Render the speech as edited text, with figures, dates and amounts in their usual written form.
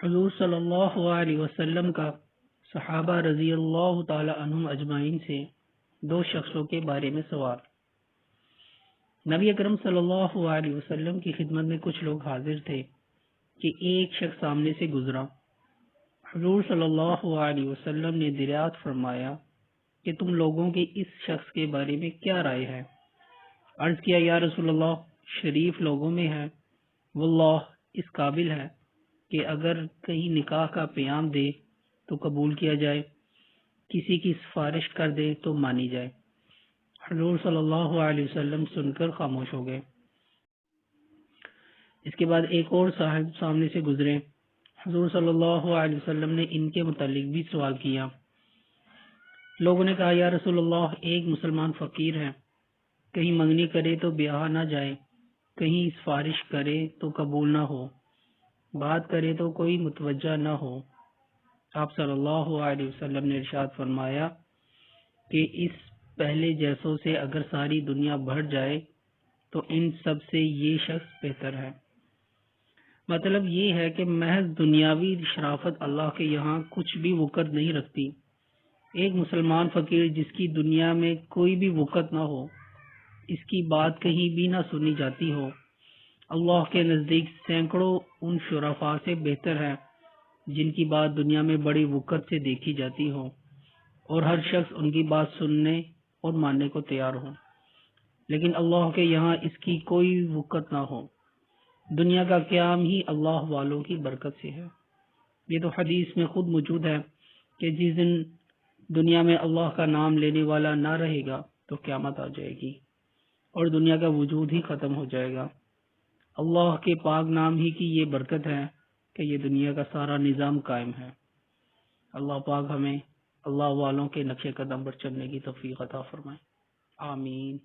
حضور صلی اللہ علیہ وسلم کا صحابہ رضی اللہ تعالی عنہم اجمعین سے دو شخصوں کے بارے میں سوال۔ نبی اکرم صلی اللہ علیہ وسلم کی خدمت میں کچھ لوگ حاضر تھے کہ ایک شخص سامنے سے گزرا۔ حضور صلی اللہ علیہ وسلم نے دریافت فرمایا کہ تم لوگوں کے اس شخص کے بارے میں کیا رائے ہے؟ عرض کیا، یا رسول اللہ، شریف لوگوں میں ہے، واللہ اس قابل ہے کہ اگر کہیں نکاح کا پیام دے تو قبول کیا جائے، کسی کی سفارش کر دے تو مانی جائے۔ حضور صلی اللہ علیہ وسلم سن کر خاموش ہو گئے۔ اس کے بعد ایک اور صاحب سامنے سے گزرے۔ حضور صلی اللہ علیہ وسلم نے ان کے متعلق بھی سوال کیا۔ لوگوں نے کہا، یا رسول اللہ، ایک مسلمان فقیر ہے، کہیں منگنی کرے تو بیاہ نہ جائے، کہیں سفارش کرے تو قبول نہ ہو، بات کرے تو کوئی متوجہ نہ ہو۔ آپ صلی اللہ علیہ وسلم نے ارشاد فرمایا کہ اس پہلے جیسوں سے اگر ساری دنیا بڑھ جائے تو ان سب سے یہ شخص بہتر ہے۔ مطلب یہ ہے کہ محض دنیاوی شرافت اللہ کے یہاں کچھ بھی وقت نہیں رکھتی۔ ایک مسلمان فقیر جس کی دنیا میں کوئی بھی وقت نہ ہو، اس کی بات کہیں بھی نہ سنی جاتی ہو، اللہ کے نزدیک سینکڑوں ان شرفاء سے بہتر ہے جن کی بات دنیا میں بڑی وقت سے دیکھی جاتی ہو اور ہر شخص ان کی بات سننے اور ماننے کو تیار ہو، لیکن اللہ کے یہاں اس کی کوئی وقت نہ ہو۔ دنیا کا قیام ہی اللہ والوں کی برکت سے ہے۔ یہ تو حدیث میں خود موجود ہے کہ جس دن دنیا میں اللہ کا نام لینے والا نہ رہے گا تو قیامت آ جائے گی اور دنیا کا وجود ہی ختم ہو جائے گا۔ اللہ کے پاک نام ہی کی یہ برکت ہے کہ یہ دنیا کا سارا نظام قائم ہے۔ اللہ پاک ہمیں اللہ والوں کے نقش قدم پر چلنے کی توفیق عطا فرمائے، آمین۔